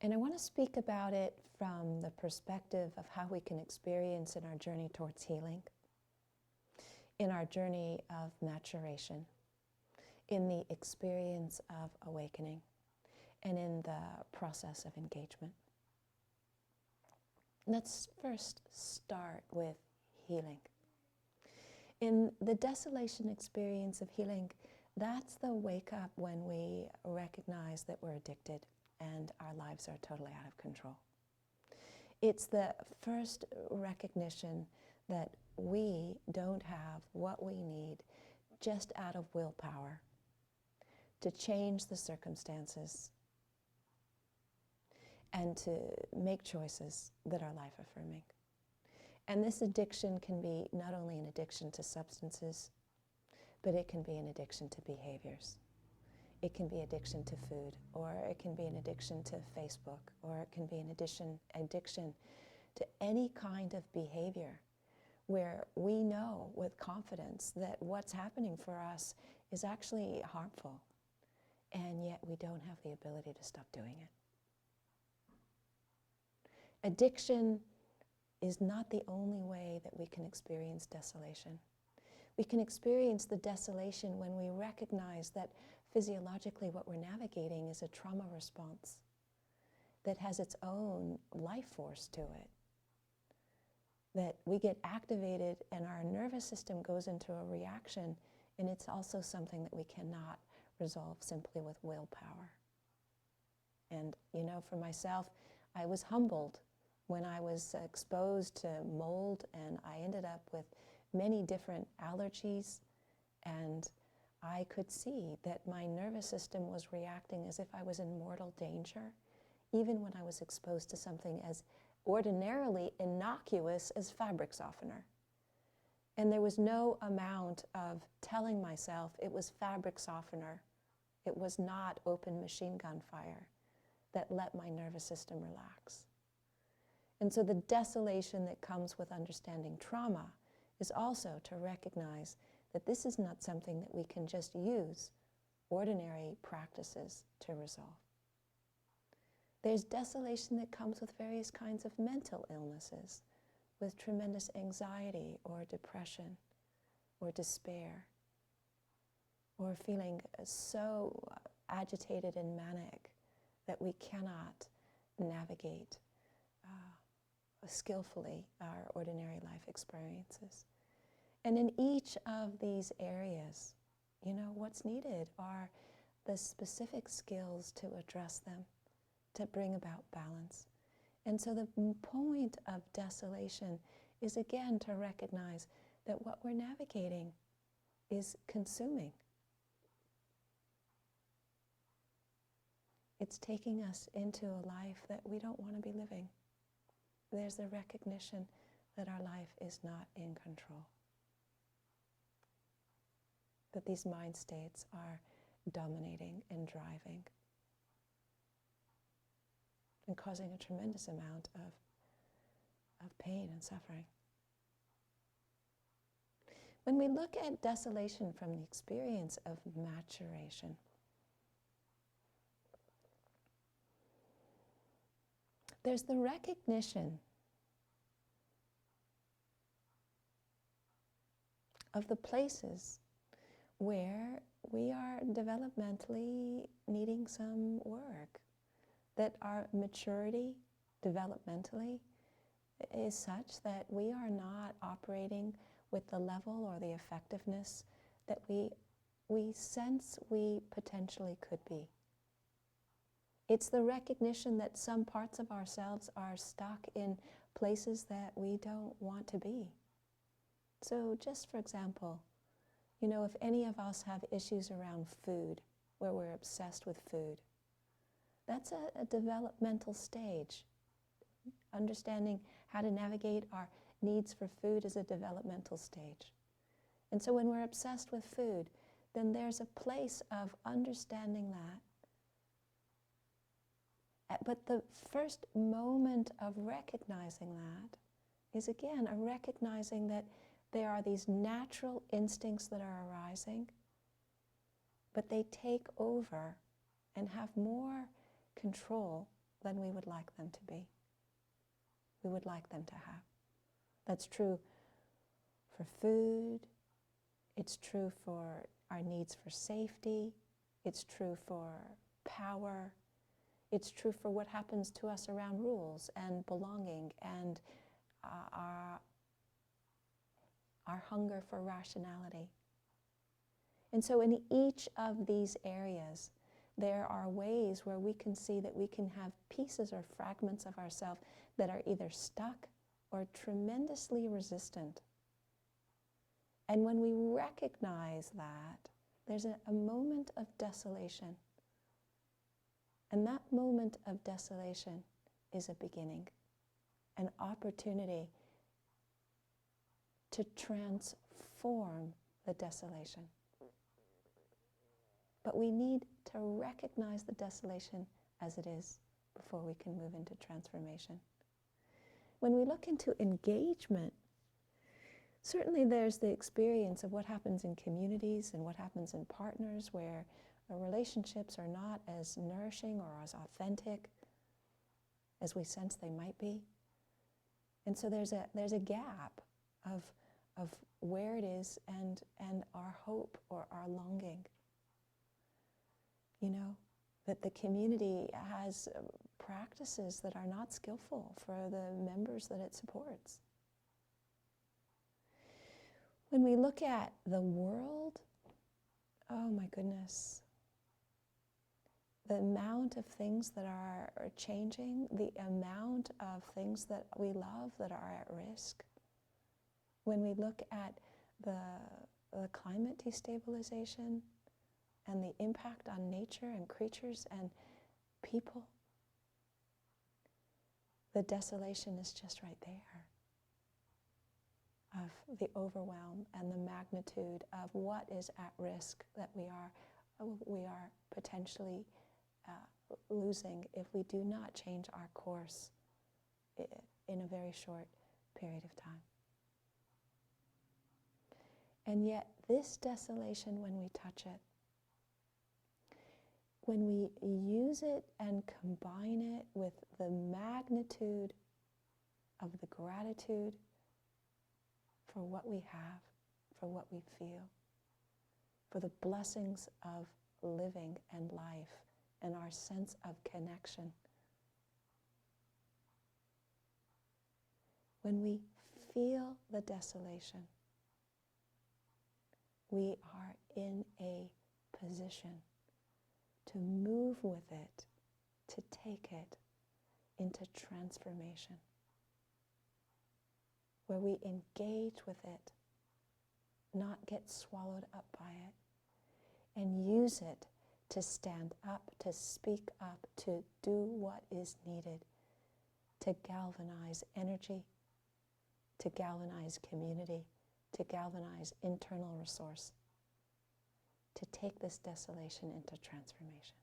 And I want to speak about it from the perspective of how we can experience in our journey towards healing, in our journey of maturation, in the experience of awakening, and in the process of engagement. Let's first start with healing. In the desolation experience of healing, that's the wake up when we recognize that we're addicted and our lives are totally out of control. It's the first recognition that we don't have what we need just out of willpower to change the circumstances and to make choices that are life-affirming. And this addiction can be not only an addiction to substances, but it can be an addiction to behaviors. It can be addiction to food, or it can be an addiction to Facebook, or it can be an addiction to any kind of behavior where we know with confidence that what's happening for us is actually harmful, and yet we don't have the ability to stop doing it. Addiction is not the only way that we can experience desolation. We can experience the desolation when we recognize that physiologically what we're navigating is a trauma response that has its own life force to it. That we get activated and our nervous system goes into a reaction, and it's also something that we cannot resolve simply with willpower. And you know, for myself, I was humbled when I was exposed to mold, and I ended up with many different allergies, and I could see that my nervous system was reacting as if I was in mortal danger, even when I was exposed to something as ordinarily innocuous as fabric softener. And there was no amount of telling myself it was fabric softener, it was not open machine gun fire, that let my nervous system relax. And so the desolation that comes with understanding trauma is also to recognize that this is not something that we can just use ordinary practices to resolve. There's desolation that comes with various kinds of mental illnesses, with tremendous anxiety or depression or despair, or feeling so agitated and manic that we cannot navigate skillfully our ordinary life experiences. And in each of these areas, you know, what's needed are the specific skills to address them, to bring about balance. And so the point of desolation is again to recognize that what we're navigating is consuming. It's taking us into a life that we don't want to be living. There's the recognition that our life is not in control. That these mind states are dominating and driving and causing a tremendous amount of pain and suffering. When we look at desolation from the experience of maturation, there's the recognition of the places where we are developmentally needing some work, that our maturity developmentally is such that we are not operating with the level or the effectiveness that we sense we potentially could be. It's the recognition that some parts of ourselves are stuck in places that we don't want to be. So just for example, you know, if any of us have issues around food, where we're obsessed with food, that's a developmental stage. Understanding how to navigate our needs for food is a developmental stage. And so when we're obsessed with food, then there's a place of understanding that. But the first moment of recognizing that is, again, a recognizing that there are these natural instincts that are arising, but they take over and have more control than we would like them to be, we would like them to have. That's true for food, it's true for our needs for safety, it's true for power, it's true for what happens to us around rules and belonging and our hunger for rationality. And so in each of these areas, there are ways where we can see that we can have pieces or fragments of ourselves that are either stuck or tremendously resistant. And when we recognize that, there's a moment of desolation. And that moment of desolation is a beginning, an opportunity to transform the desolation. But we need to recognize the desolation as it is before we can move into transformation. When we look into engagement, certainly there's the experience of what happens in communities and what happens in partners where relationships are not as nourishing or as authentic as we sense they might be. And so there's a gap of where it is and our hope or our longing. You know, that the community has practices that are not skillful for the members that it supports. When we look at the world, oh my goodness, the amount of things that are changing, the amount of things that we love that are at risk. When we look at the climate destabilization and the impact on nature and creatures and people, the desolation is just right there of the overwhelm and the magnitude of what is at risk that we are potentially losing if we do not change our course in a very short period of time. And yet this desolation, when we touch it, when we use it and combine it with the magnitude of the gratitude for what we have, for what we feel, for the blessings of living and life and our sense of connection, when we feel the desolation, we are in a position to move with it, to take it into transformation, where we engage with it, not get swallowed up by it, and use it to stand up, to speak up, to do what is needed, to galvanize energy, to galvanize community, to galvanize internal resource, to take this desolation into transformation.